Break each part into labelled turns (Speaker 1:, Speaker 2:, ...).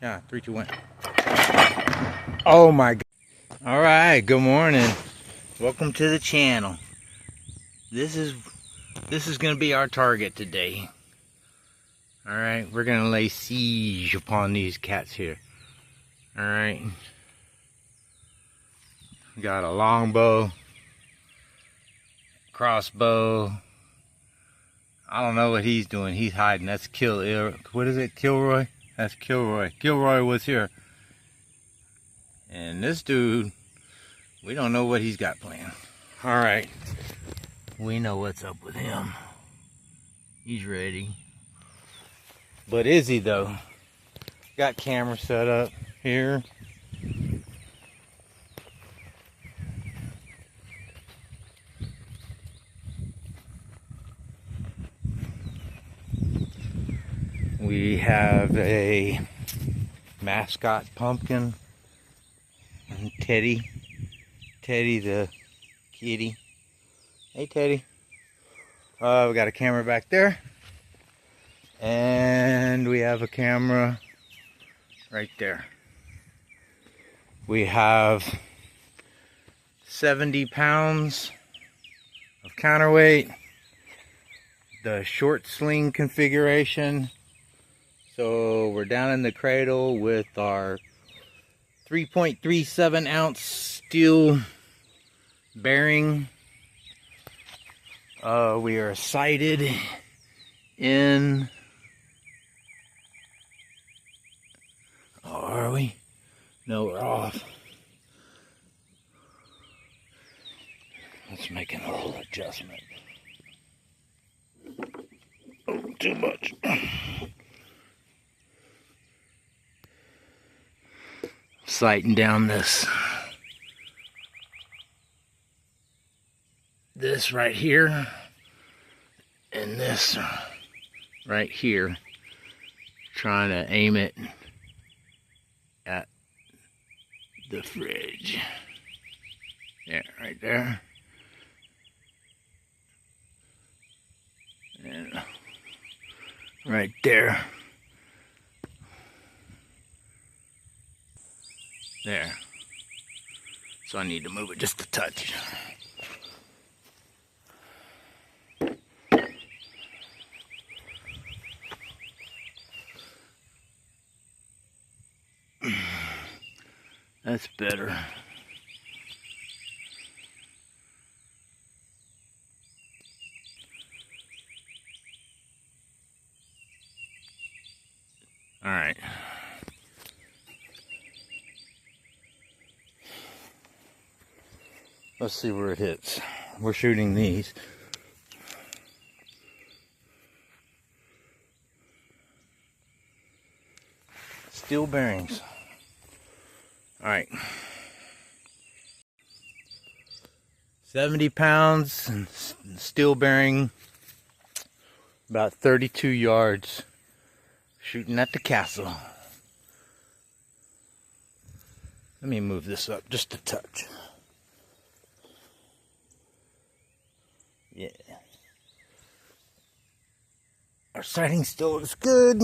Speaker 1: Yeah, 3, 2, 1. Oh my God. All right, good morning. Welcome to the channel. This is going to be our target today. All right, we're going to lay siege upon these cats here. All right. Got a longbow, crossbow. I don't know what he's doing. He's hiding. That's what is it? Kilroy? That's Kilroy. Kilroy was here. And this dude, we don't know what he's got planned. All right. We know what's up with him. He's ready. But is he though? Got camera set up here. We have a mascot pumpkin and Teddy the kitty. Hey Teddy. We got a camera back there, and we have a camera right there. We have 70 pounds of counterweight, the short sling configuration. So we're down in the cradle with our 3.37 ounce steel bearing. We are sighted in, are we? No, we're off. Let's make a little adjustment. Oh, too much. Sighting down this right here and this right here, trying to aim it at the fridge. Yeah, right there. And right there. There. So I need to move it just a touch. That's better. All right. Let's see where it hits. We're shooting these. Steel bearings. All right. 70 pounds and steel bearing, about 32 yards, shooting at the castle. Let me move this up just a touch. Yeah. Our sighting still looks good.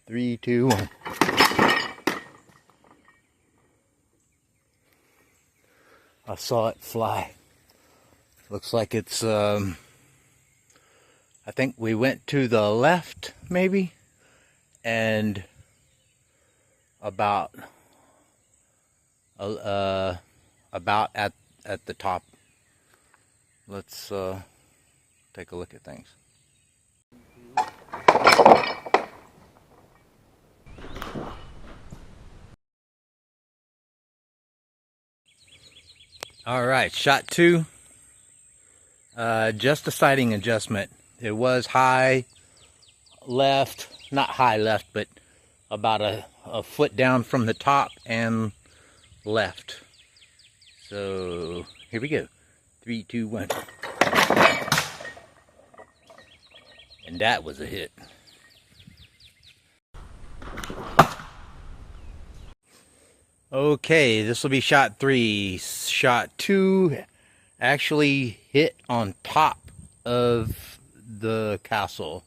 Speaker 1: Three, two, one. I saw it fly. Looks like it's, I think we went to the left, maybe, and about at the top. Let's take a look at things. All right, shot 2. Just a sighting adjustment. It was high left, not high left, but about a foot down from the top and left. So here we go. 3, 2, 1. And that was a hit. Okay, this will be shot 3. Shot 2 actually hit on top of the castle,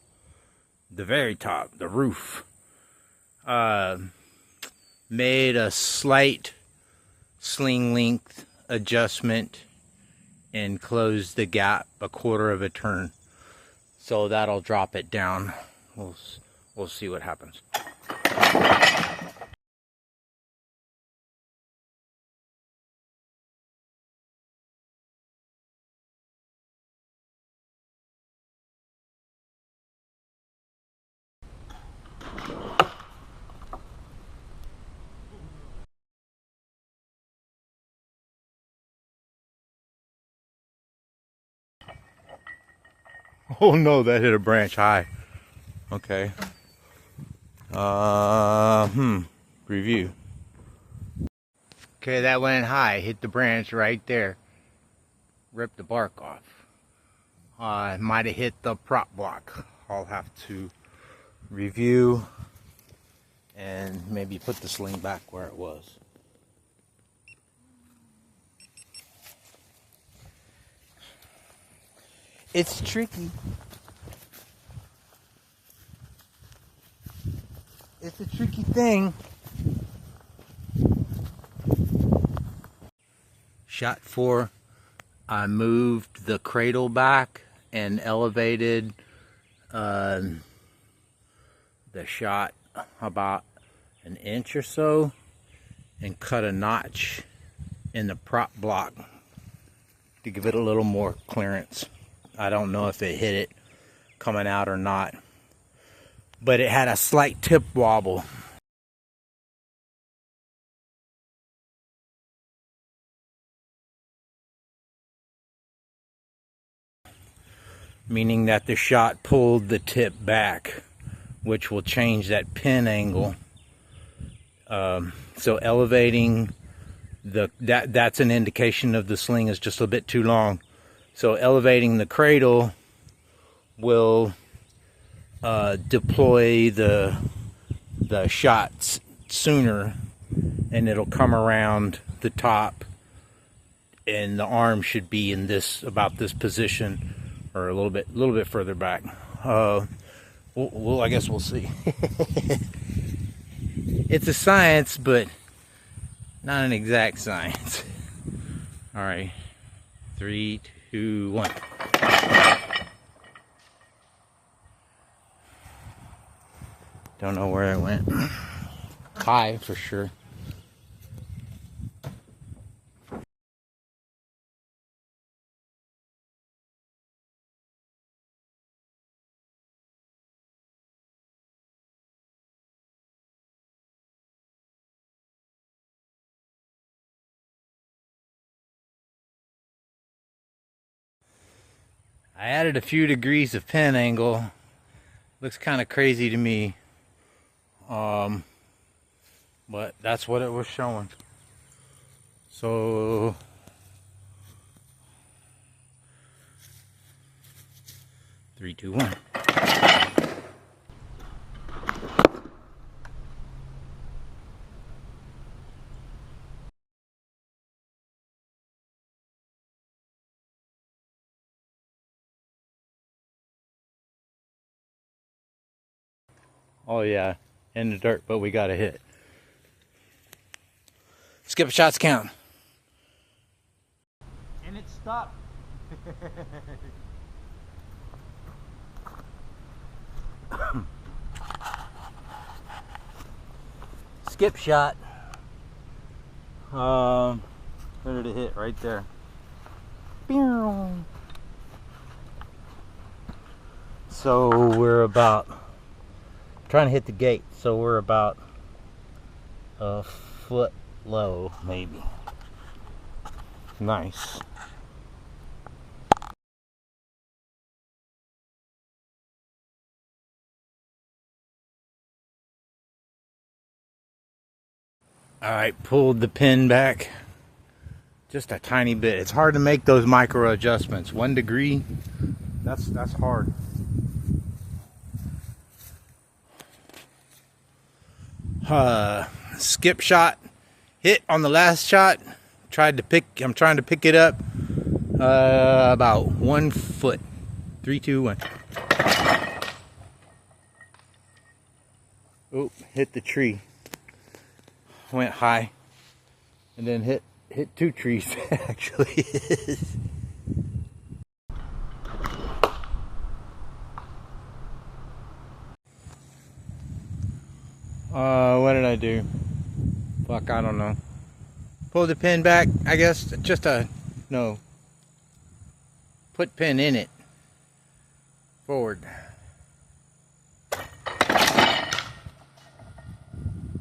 Speaker 1: the very top, the roof. Made a slight sling length adjustment and closed the gap a quarter of a turn. So that'll drop it down. We'll see what happens. Oh no, that hit a branch high. Okay. Review. Okay, that went high. Hit the branch right there. Ripped the bark off. Might have hit the prop block. I'll have to review and maybe put the sling back where it was. It's tricky. It's a tricky thing. Shot 4, I moved the cradle back and elevated the shot about an inch or so and cut a notch in the prop block to give it a little more clearance. I don't know if it hit it coming out or not, but it had a slight tip wobble. Meaning that the shot pulled the tip back, which will change that pin angle. So elevating that's an indication of the sling is just a bit too long. So elevating the cradle will deploy the shots sooner, and it'll come around the top, and the arm should be in about this position, or a little bit further back. I guess we'll see. It's a science, but not an exact science. All right, 3, 2, 1. Don't know where it went. High for sure. I added a few degrees of pin angle. Looks kind of crazy to me. But that's what it was showing. So three, two, one. Oh yeah, in the dirt, but we got a hit. Skip shots count. And it stopped. Skip shot. Where did it hit? Right there. So we're about trying to hit the gate, so we're about a foot low, maybe. Nice. All right, pulled the pin back just a tiny bit. It's hard to make those micro adjustments. 1 degree, that's hard. Skip shot, hit on the last shot. I'm trying to pick it up about 1 foot. 3, 2, 1. Oop, hit the tree. Went high. And then hit 2 trees, actually. What did I do? Fuck, I don't know. Pull the pin back, I guess. No. Put pin in it. Forward.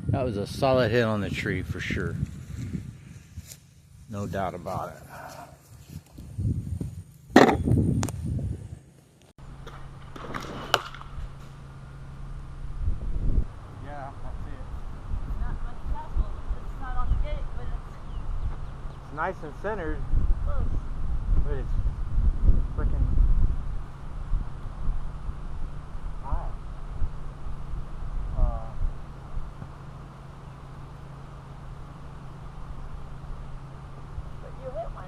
Speaker 1: That was a solid hit on the tree for sure. No doubt about it. Yeah, I see it.
Speaker 2: Not much castle. It's not on the gate, but
Speaker 1: It's nice and centered,
Speaker 2: it's close.
Speaker 1: but it's freaking high.
Speaker 2: But you hit one.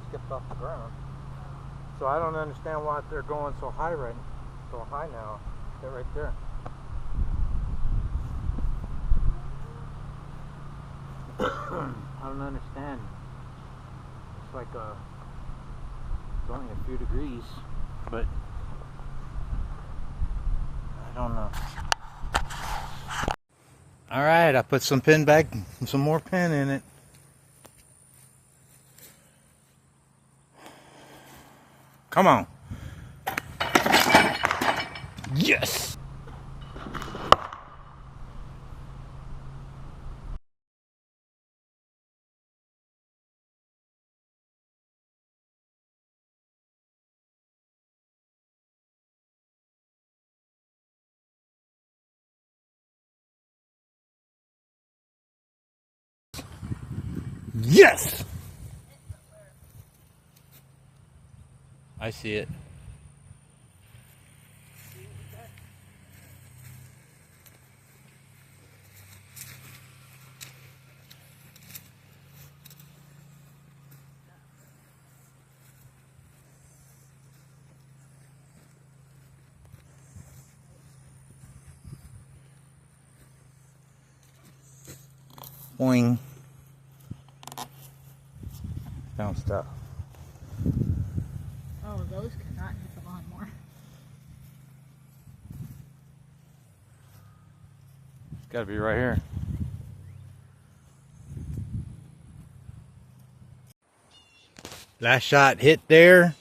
Speaker 1: Skipped off the ground. So I don't understand why they're going so high now. They're right there. I don't understand. It's like it's only a few degrees, but I don't know. All right, I put some more pin in it. Come on. Yes. Yes. I see it. Boing. Bounced up.
Speaker 2: Oh, those cannot hit the lawnmower.
Speaker 1: It's got to be right here. Last shot hit there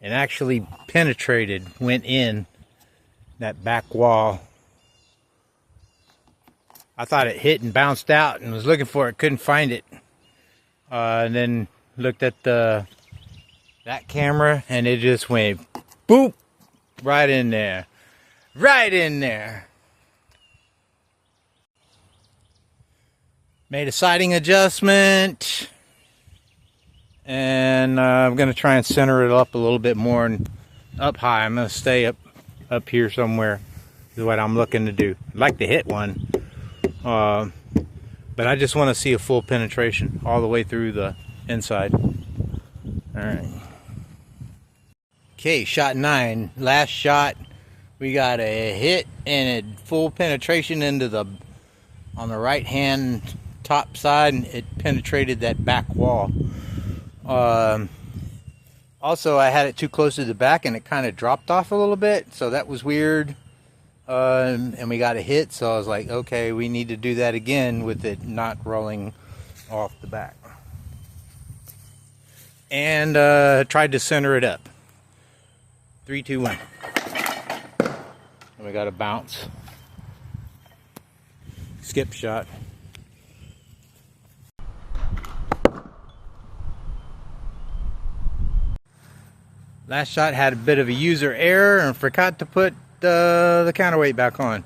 Speaker 1: and actually penetrated, went in that back wall. I thought it hit and bounced out and was looking for it, couldn't find it. And then looked at that camera and it just went boop right in there. Right in there. Made a sighting adjustment. And I'm going to try and center it up a little bit more and up high. I'm going to stay up here somewhere is what I'm looking to do. I'd like to hit one. But I just want to see a full penetration all the way through the inside. Alright. Okay, shot 9. Last shot. We got a hit and a full penetration into on the right hand top side, and it penetrated that back wall. Also, I had it too close to the back and it kind of dropped off a little bit, so that was weird. And we got a hit, so I was like, okay, we need to do that again with it not rolling off the back. And tried to center it up. 3, 2, 1. And we got a bounce. Skip shot. Last shot had a bit of a user error and forgot to put the counterweight back on,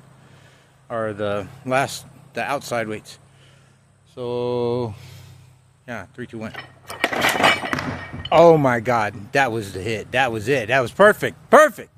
Speaker 1: or the outside weights. So yeah, 3, 2, 1. Oh my God, that was the hit. That was it. That was perfect. Perfect.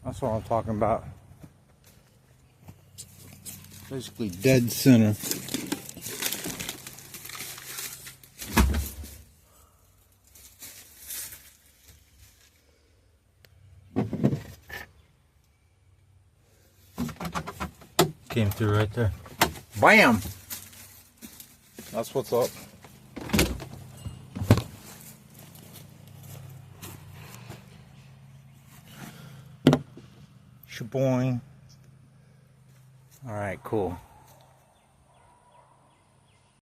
Speaker 1: That's what I'm talking about. Basically dead center. Came through right there. Bam! That's what's up. Shaboing. Alright, cool.